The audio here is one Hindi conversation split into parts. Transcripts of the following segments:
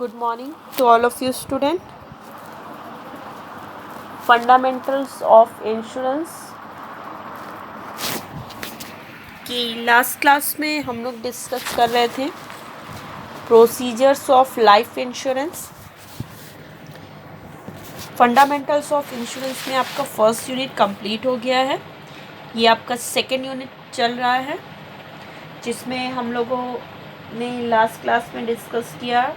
Good morning to all of you student. Fundamentals of Insurance की लास्ट क्लास में हम लोग डिस्कस कर रहे थे procedures of life insurance. Fundamentals of insurance में आपका फर्स्ट यूनिट कंप्लीट हो गया है। ये आपका सेकेंड यूनिट चल रहा है, जिसमें हम लोगों ने लास्ट क्लास में डिस्कस किया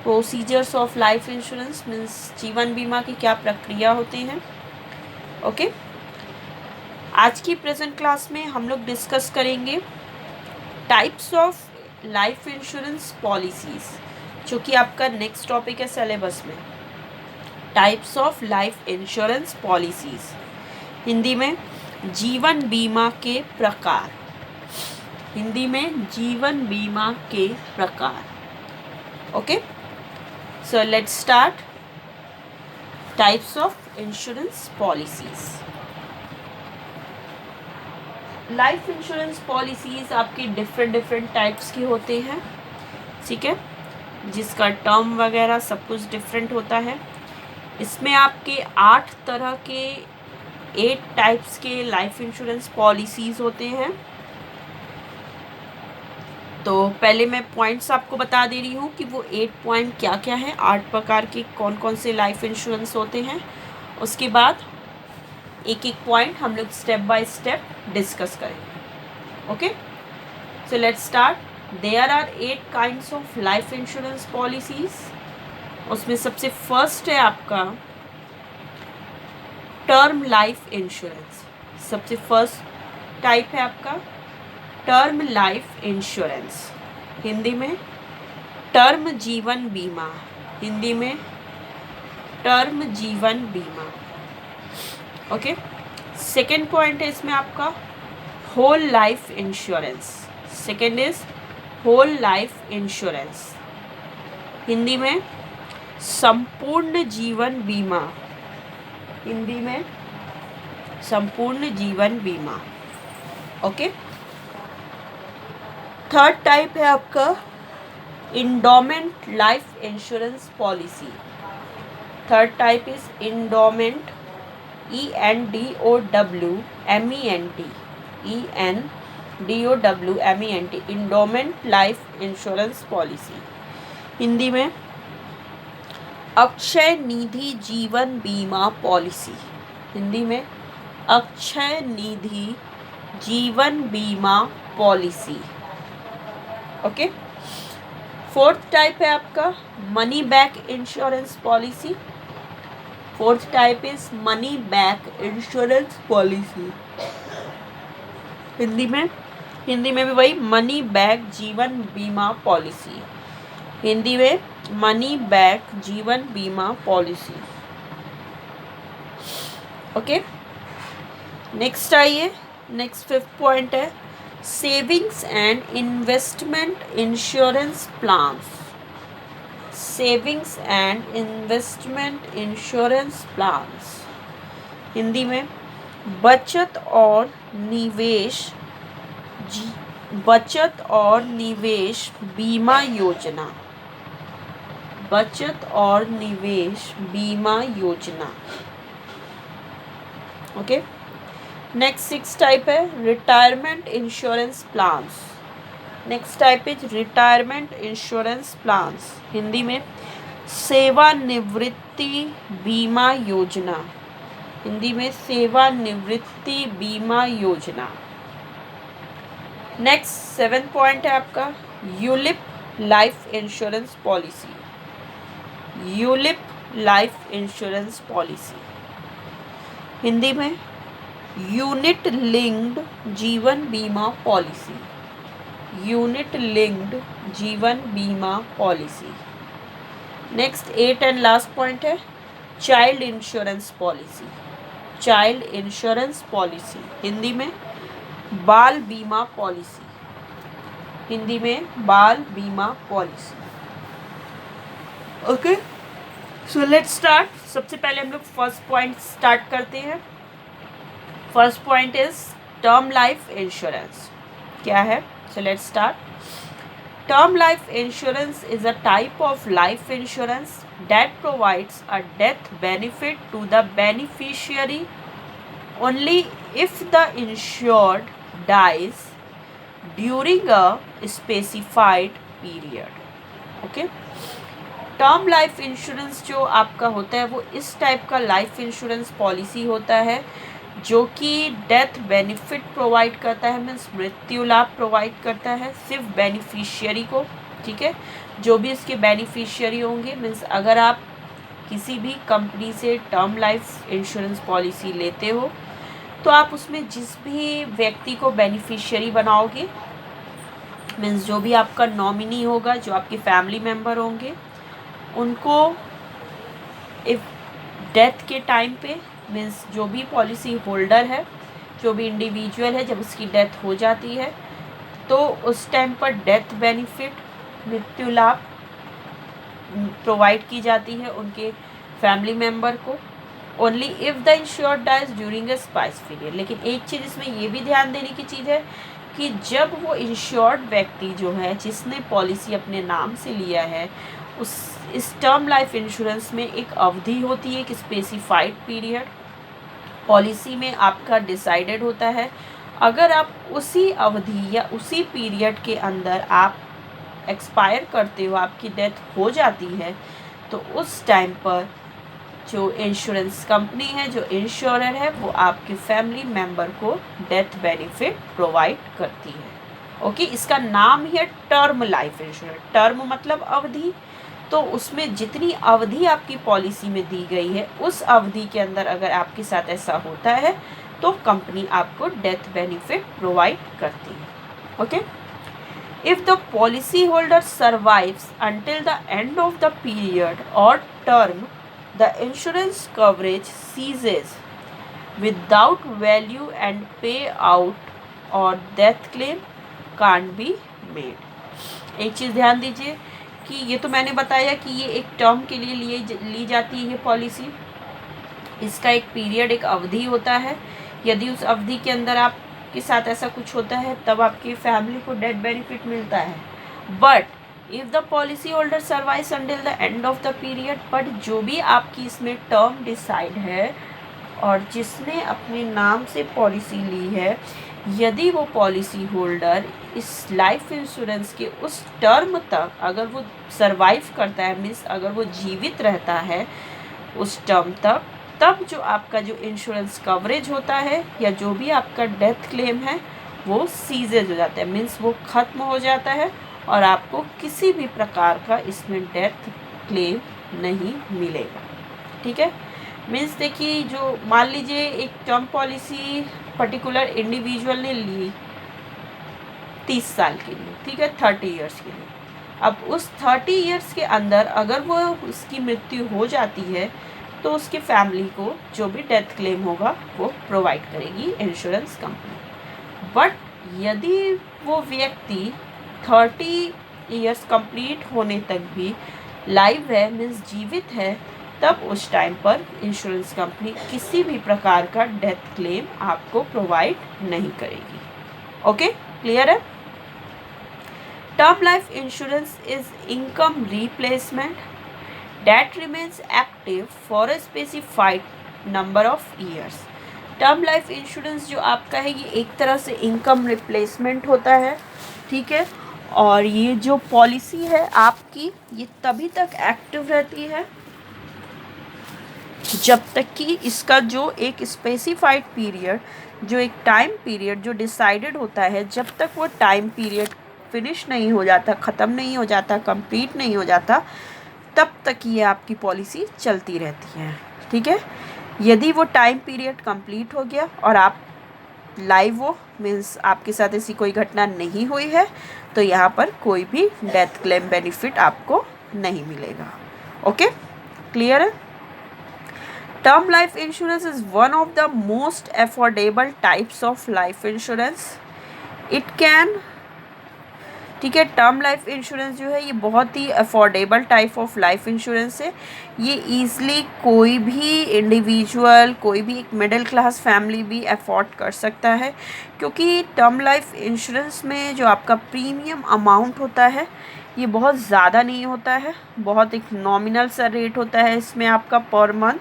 procedures of life insurance means जीवन बीमा की क्या प्रक्रिया होती हैं। ओके, आज की प्रेजेंट क्लास में हम लोग डिस्कस करेंगे types of life insurance policies, जो कि आपका नेक्स्ट टॉपिक है सिलेबस में। Types of life insurance policies, Hindi में जीवन बीमा के प्रकार। हिंदी में जीवन बीमा के प्रकार। Okay, so let's start types of insurance policies. Life insurance policies आपकी डिफरेंट टाइप्स की होते हैं, ठीक है, जिसका टर्म वगैरह सब कुछ डिफरेंट होता है। इसमें आपके 8 तरह के 8 टाइप्स के लाइफ इंश्योरेंस पॉलिसीज होते हैं। तो पहले मैं पॉइंट्स आपको बता दे रही हूँ कि वो 8 पॉइंट क्या क्या है, 8 प्रकार के कौन कौन से लाइफ इंश्योरेंस होते हैं। उसके बाद एक एक पॉइंट हम लोग स्टेप बाय स्टेप डिस्कस करेंगे। Okay, so let's start. There are 8 kinds of life insurance policies. उसमें सबसे फर्स्ट है आपका टर्म लाइफ इंश्योरेंस। सबसे फर्स्ट टाइप है आपका टर्म लाइफ इंश्योरेंस, हिंदी में टर्म जीवन बीमा। हिंदी में टर्म जीवन बीमा। ओके, सेकेंड पॉइंट है इसमें आपका whole life insurance. Second is whole life insurance, Hindi में संपूर्ण जीवन बीमा। हिंदी में संपूर्ण जीवन बीमा। ओके, थर्ड टाइप है आपका endowment life insurance policy. Third type is endowment, ENDOWMENT, endowment life insurance policy, Hindi में अक्षय निधि जीवन बीमा पॉलिसी। हिंदी में अक्षय निधि जीवन बीमा पॉलिसी। ओके, फोर्थ टाइप है आपका money back insurance policy. Fourth type is money back insurance policy, Hindi में भी वही मनी बैक जीवन बीमा पॉलिसी। हिंदी में मनी बैक जीवन बीमा पॉलिसी। ओके, नेक्स्ट आइए, नेक्स्ट फिफ्थ पॉइंट है savings and investment insurance plans. Savings and investment insurance plans, Hindi में बचत और निवेश बीमा योजना। बचत और निवेश बीमा योजना। ओके, नेक्स्ट सिक्स टाइप है retirement insurance plans. Next type is retirement insurance plans, Hindi में सेवानिवृत्ति बीमा योजना। हिंदी में सेवानिवृत्ति बीमा योजना। नेक्स्ट सेवेंथ पॉइंट है आपका ULIP life insurance policy. ULIP life insurance policy, Hindi में यूनिट लिंक्ड जीवन बीमा पॉलिसी। यूनिट लिंक्ड जीवन बीमा policy. Next 8 and last point है child insurance policy. Child insurance policy, Hindi में बाल बीमा पॉलिसी। हिंदी में बाल बीमा policy. Okay, so let's start. सबसे पहले हम लोग फर्स्ट पॉइंट स्टार्ट करते हैं। First point is term life insurance क्या है। So let's start. Term life insurance is a type of life insurance that provides a death benefit to the beneficiary only if the insured dies during a specified period. Okay? Term life insurance जो आपका होता है वो इस टाइप का लाइफ इंश्योरेंस पॉलिसी होता है जो कि डेथ बेनिफिट प्रोवाइड करता है, मीन्स मृत्यु लाभ प्रोवाइड करता है सिर्फ बेनिफिशियरी को। ठीक है, जो भी इसके बेनिफिशियरी होंगे, मीन्स अगर आप किसी भी कंपनी से टर्म लाइफ इंश्योरेंस पॉलिसी लेते हो तो आप उसमें जिस भी व्यक्ति को बेनिफिशियरी बनाओगे, मीन्स जो भी आपका नॉमिनी होगा, जो आपके फैमिली मेम्बर होंगे, उनको इफ डेथ के टाइम पे, मीन्स जो भी पॉलिसी होल्डर है, जो भी इंडिविजुअल है, जब उसकी डेथ हो जाती है तो उस टाइम पर डेथ बेनिफिट, मृत्यु लाभ प्रोवाइड की जाती है उनके फैमिली मेम्बर को only if the insured dies during a specific period. लेकिन एक चीज़ इसमें ये भी ध्यान देने की चीज़ है कि जब वो इंश्योर्ड व्यक्ति जो है, जिसने पॉलिसी अपने नाम से लिया है, इस टर्म लाइफ इंश्योरेंस में एक अवधि होती है, एक स्पेसिफाइड पीरियड पॉलिसी में आपका डिसाइडेड होता है। अगर आप उसी अवधि या उसी पीरियड के अंदर आप एक्सपायर करते हो, आपकी डेथ हो जाती है, तो उस टाइम पर जो इंश्योरेंस कंपनी है, जो इंश्योरर है, वो आपके फैमिली मेम्बर को डेथ बेनिफिट प्रोवाइड करती है। ओके, इसका नाम ही है टर्म लाइफ इंश्योरेंस। टर्म मतलब अवधि, तो उसमें जितनी अवधि आपकी पॉलिसी में दी गई है, उस अवधि के अंदर अगर आपके साथ ऐसा होता है तो कंपनी आपको डेथ बेनिफिट प्रोवाइड करती है। Okay, if the policy holder survives until the end of the period और term, the insurance coverage ceases without value and payout or death claim can't be made। एक चीज़ ध्यान दीजिए कि ये तो मैंने बताया कि ये एक टर्म के लिए ली जाती है पॉलिसी। इसका एक पीरियड, एक अवधि होता है। यदि उस अवधि के अंदर आपके साथ ऐसा कुछ होता है तब आपकी फैमिली को डेथ बेनिफिट मिलता है। But if the policy holder survives until the end of the period, but जो भी आपकी इसमें टर्म डिसाइड है और जिसने अपने नाम से पॉलिसी ली है, यदि वो पॉलिसी होल्डर इस लाइफ इंश्योरेंस के उस टर्म तक अगर वो सर्वाइव करता है, मीन्स अगर वो जीवित रहता है उस टर्म तक, तब जो आपका जो इंश्योरेंस कवरेज होता है या जो भी आपका डेथ क्लेम है वो सीजेज हो जाता है, मीन्स वो ख़त्म हो जाता है और आपको किसी भी प्रकार का इसमें डेथ क्लेम नहीं मिलेगा। ठीक है, मीन्स देखिए, जो मान लीजिए एक टर्म पॉलिसी पर्टिकुलर इंडिविजुअल ने ली 30 साल के लिए, ठीक है, 30 इयर्स के लिए। अब उस 30 इयर्स के अंदर अगर वो उसकी मृत्यु हो जाती है तो उसके फैमिली को जो भी डेथ क्लेम होगा वो प्रोवाइड करेगी इंश्योरेंस कंपनी। बट यदि वो व्यक्ति 30 इयर्स कंप्लीट होने तक भी लाइव है, मीन्स जीवित है, तब उस टाइम पर इंश्योरेंस कंपनी किसी भी प्रकार का डेथ क्लेम आपको प्रोवाइड नहीं करेगी। ओके, क्लियर है? Term life insurance is income replacement that remains active for a specified number of years. Term life insurance जो आपका है ये एक तरह से इनकम रिप्लेसमेंट होता है। ठीक है, और ये जो पॉलिसी है आपकी, ये तभी तक एक्टिव रहती है जब तक कि इसका जो एक स्पेसिफाइड पीरियड, जो एक टाइम पीरियड जो डिसाइडेड होता है, जब तक वो टाइम पीरियड फिनिश नहीं हो जाता, ख़त्म नहीं हो जाता, कंप्लीट नहीं हो जाता, तब तक ये आपकी पॉलिसी चलती रहती है। ठीक है, यदि वो टाइम पीरियड कंप्लीट हो गया और आप लाइव हो, मीन्स आपके साथ ऐसी कोई घटना नहीं हुई है, तो यहाँ पर कोई भी डेथ क्लेम बेनिफिट आपको नहीं मिलेगा। ओके, क्लियर है? Term life insurance is one of the most affordable types of life insurance. It can ठीक है। टर्म लाइफ इंश्योरेंस जो है ये बहुत ही affordable type of life insurance है। ये ईज़िली कोई भी इंडिविजुअल, कोई भी एक मिडिल क्लास फैमिली भी अफोर्ड कर सकता है, क्योंकि टर्म लाइफ इंश्योरेंस में जो आपका प्रीमियम अमाउंट होता है ये बहुत ज़्यादा नहीं होता है, बहुत एक नॉमिनल सा रेट होता है इसमें आपका पर मंथ,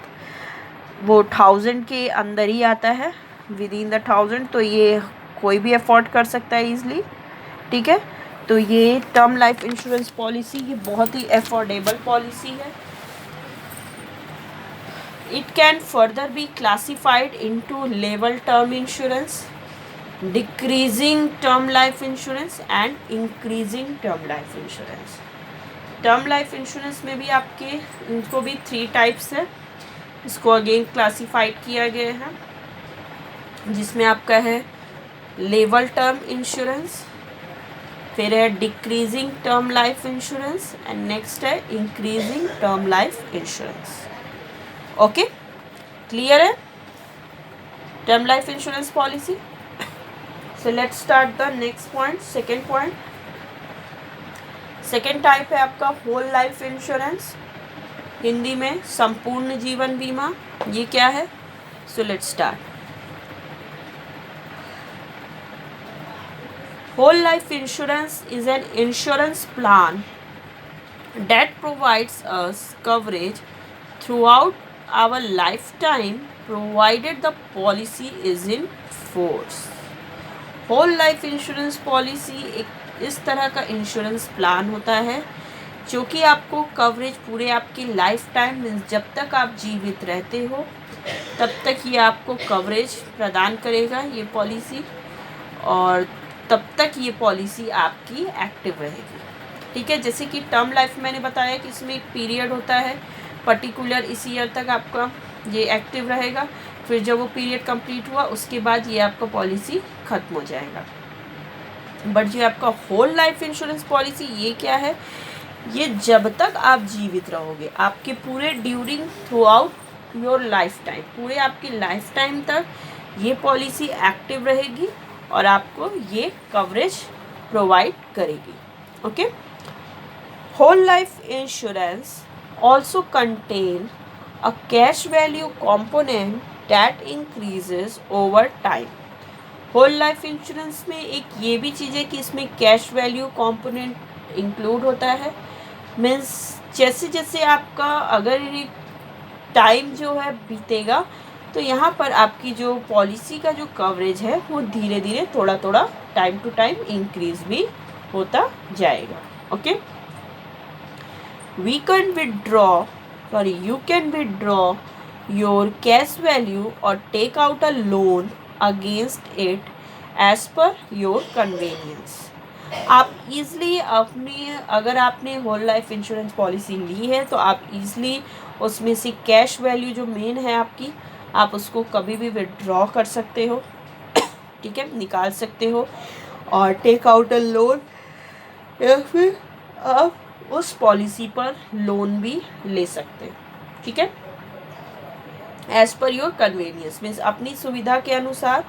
वो 1000 के अंदर ही आता है, विद इन द 1000। तो ये कोई भी अफोर्ड कर सकता है ईज़िली। ठीक है। तो ये टर्म लाइफ इंश्योरेंस पॉलिसी ये बहुत ही अफोर्डेबल पॉलिसी है। It can further be classified into level term insurance, decreasing term life insurance and increasing term life insurance. Term life insurance में भी आपके इनको भी 3 टाइप्स है, इसको अगेन क्लासिफाइड किया गया है, जिसमें आपका है लेवल टर्म इंश्योरेंस, फिर है decreasing term life insurance and next है increasing term life insurance. Okay, clear है term life insurance policy. So let's start the next point, second point. Second type है आपका होल लाइफ इंश्योरेंस, हिंदी में संपूर्ण जीवन बीमा। ये क्या है? So let's start. Whole life insurance is an insurance plan that provides us coverage throughout our lifetime provided the policy is in force. Whole life insurance policy एक इस तरह का इंश्योरेंस प्लान होता है जो कि आपको कवरेज पूरे आपकी लाइफ टाइम मीन्स जब तक आप जीवित रहते हो तब तक ये आपको कवरेज प्रदान करेगा ये पॉलिसी, और तब तक ये पॉलिसी आपकी एक्टिव रहेगी। ठीक है। जैसे कि टर्म लाइफ मैंने बताया कि इसमें एक पीरियड होता है पर्टिकुलर, इस ईयर तक आपका ये एक्टिव रहेगा, फिर जब वो पीरियड कंप्लीट हुआ उसके बाद ये आपका पॉलिसी ख़त्म हो जाएगा। बट जो आपका होल लाइफ इंश्योरेंस पॉलिसी ये क्या है, ये जब तक आप जीवित रहोगे, आपके पूरे during through out your life time, पूरे आपकी लाइफ टाइम तक ये पॉलिसी एक्टिव रहेगी और आपको ये कवरेज प्रोवाइड करेगी। Okay. Whole life insurance also contain a cash value component that increases over time. Whole life insurance में एक ये भी चीज़ है कि इसमें कैश वैल्यू कॉम्पोनेंट इंक्लूड होता है, मीन्स जैसे जैसे आपका अगर टाइम जो है बीतेगा तो यहाँ पर आपकी जो पॉलिसी का जो कवरेज है वो धीरे धीरे थोड़ा थोड़ा टाइम टू टाइम इंक्रीज भी होता जाएगा। Okay. you can withdraw your cash value or take out a loan against it as per your convenience. आप ईज़िली अपनी, अगर आपने होल लाइफ इंश्योरेंस पॉलिसी ली है तो आप ईज़िली उसमें से कैश वैल्यू जो मेन है आपकी, आप उसको कभी भी विड्रॉ कर सकते हो। ठीक है, निकाल सकते हो, और टेक आउट अ लोन, या फिर आप उस पॉलिसी पर लोन भी ले सकते हो। ठीक है, as per your convenience, means अपनी सुविधा के अनुसार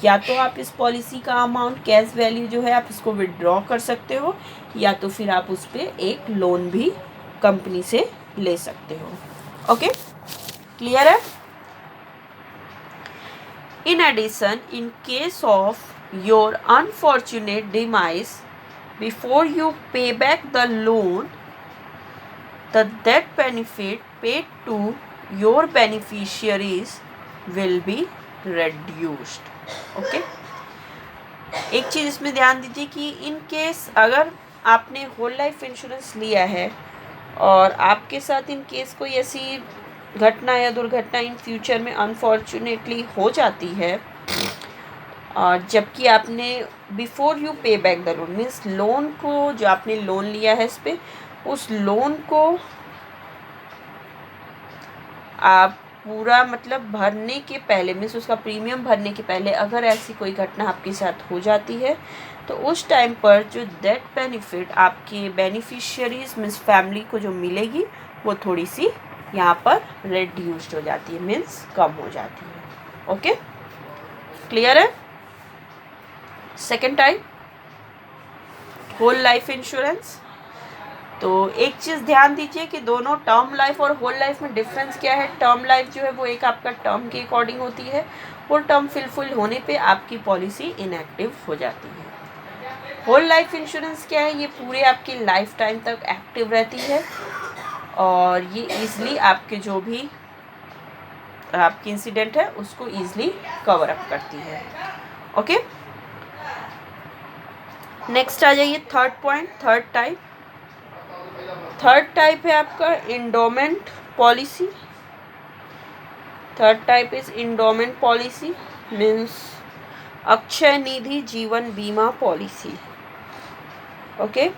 या तो आप इस पॉलिसी का अमाउंट कैश वैल्यू जो है आप इसको विड्रॉ कर सकते हो, या तो फिर आप उस पर एक लोन भी कंपनी से ले सकते हो। ओके, क्लियर है? In addition, in case of your unfortunate demise, before you pay back the loan, the death benefit paid to your beneficiaries will be reduced. Okay? एक चीज़ इसमें ध्यान दीजिए कि इन केस अगर आपने होल लाइफ इंश्योरेंस लिया है और आपके साथ इन केस कोई ऐसी घटना या दुर्घटना इन फ्यूचर में अनफॉर्चुनेटली हो जाती है, और जबकि आपने बिफोर यू पे back the loan, means loan को जो आपने लोन लिया है इस पर, उस लोन को आप पूरा मतलब भरने के पहले, मीन्स उसका प्रीमियम भरने के पहले अगर ऐसी कोई घटना आपके साथ हो जाती है तो उस टाइम पर जो डेथ बेनिफिट आपके बेनिफिशियरीज मीन्स फैमिली को जो मिलेगी वो थोड़ी सी यहाँ पर रिड्यूस्ड हो जाती है, मीन्स कम हो जाती है। ओके, क्लियर है? Second type, whole life insurance. तो एक चीज़ ध्यान दीजिए कि दोनों टर्म लाइफ और होल लाइफ में डिफरेंस क्या है। टर्म लाइफ जो है वो एक आपका टर्म के अकॉर्डिंग होती है, वो टर्म फुलफिल होने पे आपकी पॉलिसी इनएक्टिव हो जाती है। होल लाइफ इंश्योरेंस क्या है, ये पूरे आपकी लाइफ टाइम तक एक्टिव रहती है और ये ईजिली आपके जो भी आपकी इंसिडेंट है उसको ईजिली कवर अप करती है। ओके, नेक्स्ट आ जाइए third point, third type. Third type है आपका endowment policy. Third type is endowment policy, means Akshay Nidhi जीवन बीमा policy. Okay,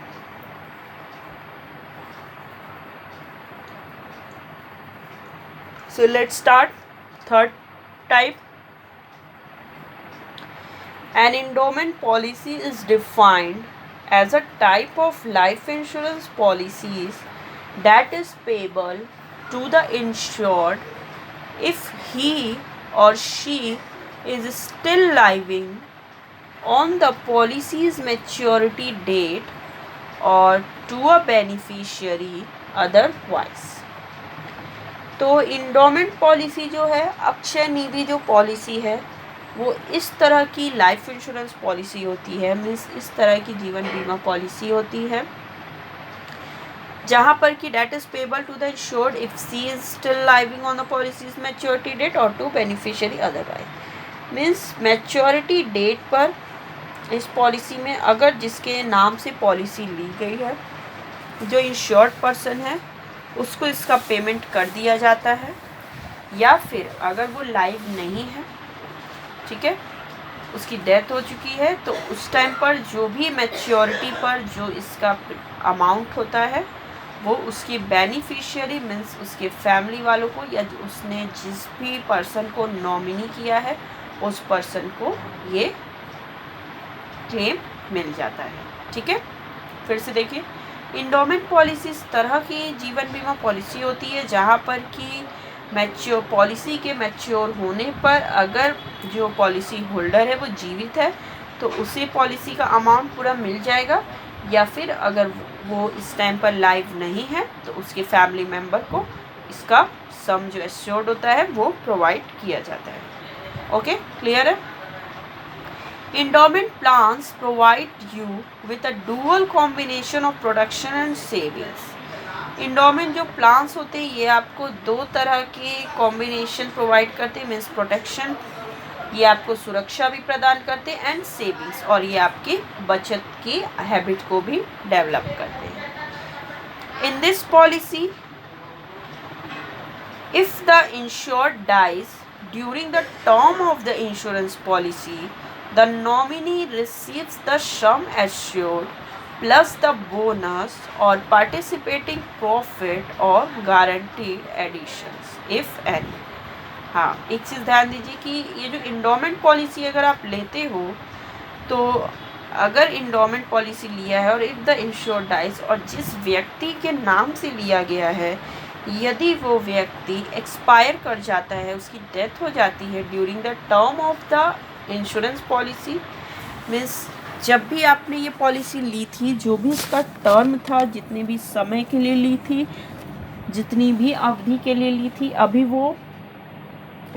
so let's start third type. An endowment policy is defined as a type of life insurance policies that is payable to the insured if he or she is still living on the policy's maturity date or to a beneficiary otherwise. तो इंडोमेंट पॉलिसी जो है, अक्षय निधि जो पॉलिसी है, वो इस तरह की लाइफ इंश्योरेंस पॉलिसी होती है, मीन्स इस तरह की जीवन बीमा पॉलिसी होती है जहाँ पर कि debt is payable to the insured if she is still living on the policy's maturity date और to beneficiary otherwise. Means maturity date पर इस पॉलिसी में अगर जिसके नाम से पॉलिसी ली गई है, जो इंश्योर्ड पर्सन है, उसको इसका पेमेंट कर दिया जाता है, या फिर अगर वो लाइव नहीं है, ठीक है, उसकी डेथ हो चुकी है, तो उस टाइम पर जो भी मैच्योरिटी पर जो इसका अमाउंट होता है वो उसकी बेनिफिशियरी मीन्स उसके फैमिली वालों को या उसने जिस भी पर्सन को नॉमिनी किया है उस पर्सन को ये क्लेम मिल जाता है। ठीक है, फिर से देखिए, इंडोमेंट पॉलिसी इस तरह की जीवन बीमा पॉलिसी होती है जहाँ पर कि पॉलिसी के मैच्योर होने पर अगर जो पॉलिसी होल्डर है वो जीवित है तो उसे पॉलिसी का अमाउंट पूरा मिल जाएगा, या फिर अगर वो इस टाइम पर लाइव नहीं है तो उसके फैमिली मेम्बर को इसका सम जो एश्योर्ड होता है वो प्रोवाइड किया जाता है। ओके, क्लियर है। Endowment plans provide you with a dual combination of production and savings. Endowment जो प्लान्स होते हैं ये आपको दो तरह के कॉम्बिनेशन प्रोवाइड करते हैं, मीन्स प्रोटेक्शन, ये आपको सुरक्षा भी प्रदान करते हैं, एंड सेविंग्स, और ये आपकी बचत की हैबिट को भी डेवलप करते हैं। In this policy if the insured dies during the term of the insurance policy, the nominee receives the sum assured plus the bonus or participating profit or guaranteed additions if any. हाँ, एक चीज़ ध्यान दीजिए कि ये जो इंडोमेंट पॉलिसी अगर आप लेते हो तो अगर इंडोमेंट पॉलिसी लिया है और इफ़ द इंश्योर्ड डाइज, और जिस व्यक्ति के नाम से लिया गया है यदि वो व्यक्ति एक्सपायर कर जाता है, उसकी डेथ हो जाती है during the term of the insurance policy, means जब भी आपने ये पॉलिसी ली थी, जो भी इसका टर्म था, जितने भी समय के लिए ली थी, जितनी भी अवधि के लिए ली थी, अभी वो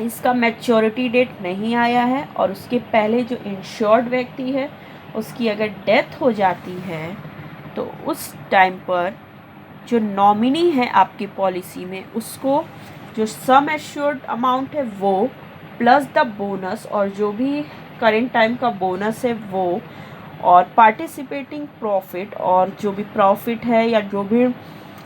इसका मैच्योरिटी डेट नहीं आया है और उसके पहले जो इंश्योर्ड व्यक्ति है उसकी अगर डेथ हो जाती है तो उस टाइम पर जो नॉमिनी है आपकी पॉलिसी में उसको जो सम एश्योर्ड अमाउंट है वो प्लस द बोनस, और जो भी करेंट टाइम का बोनस है वो, और पार्टिसिपेटिंग प्रॉफिट, और जो भी प्रॉफिट है या जो भी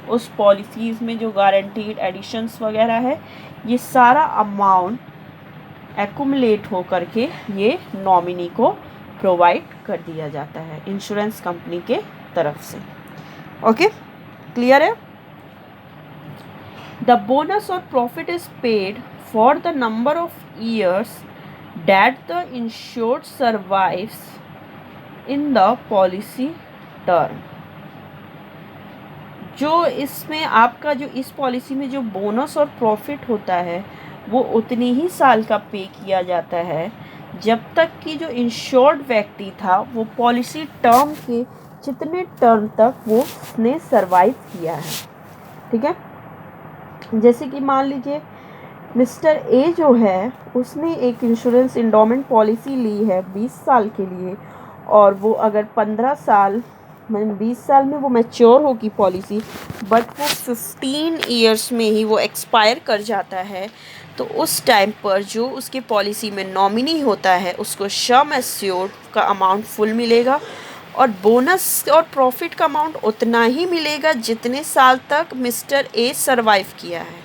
उस पॉलिसीज़ में जो गारंटीड एडिशंस वगैरह है, ये सारा अमाउंट एक्युमुलेट हो करके ये नॉमिनी को प्रोवाइड कर दिया जाता है इंश्योरेंस कंपनी के तरफ से। ओके, क्लियर है। द बोनस और profit is paid for the number of years that the insured survives in the policy term. जो इसमें आपका जो इस पॉलिसी में जो बोनस और प्रॉफिट होता है वो उतने ही साल का पे किया जाता है जब तक कि जो इंश्योर्ड व्यक्ति था वो पॉलिसी टर्म के जितने टर्म तक वो उसने सरवाइव किया है। ठीक है, जैसे कि मान लीजिए मिस्टर ए जो है उसने एक इंश्योरेंस इंडोमेंट पॉलिसी ली है 20 साल के लिए, और वो अगर 15 साल मतलब 20 साल में वो मैच्योर होगी पॉलिसी, बट वो 15 ईयर्स में ही वो एक्सपायर कर जाता है, तो उस टाइम पर जो उसके पॉलिसी में नॉमिनी होता है उसको सम एश्योर्ड का अमाउंट फुल मिलेगा, और बोनस और प्रॉफिट का अमाउंट उतना ही मिलेगा जितने साल तक मिस्टर ए सरवाइव किया है।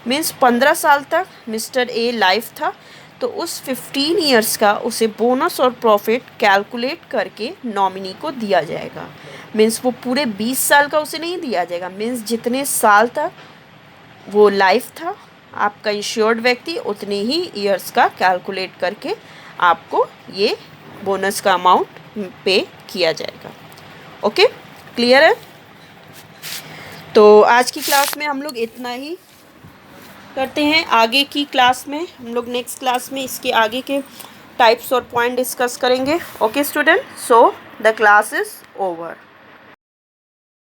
मीन्स 15 साल तक मिस्टर ए लाइफ था, तो उस 15 ईयर्स का उसे बोनस और प्रॉफिट कैलकुलेट करके नॉमिनी को दिया जाएगा। मीन्स वो पूरे 20 साल का उसे नहीं दिया जाएगा, मीन्स जितने साल तक वो लाइफ था आपका इंश्योर्ड व्यक्ति उतने ही ईयर्स का कैलकुलेट करके आपको ये बोनस का अमाउंट पे किया जाएगा। ओके, क्लियर है? तो आज की क्लास में हम लोग इतना ही करते हैं। आगे की क्लास में हम लोग नेक्स्ट क्लास में इसके आगे के टाइप्स और पॉइंट डिस्कस करेंगे। Okay student, so the class is over.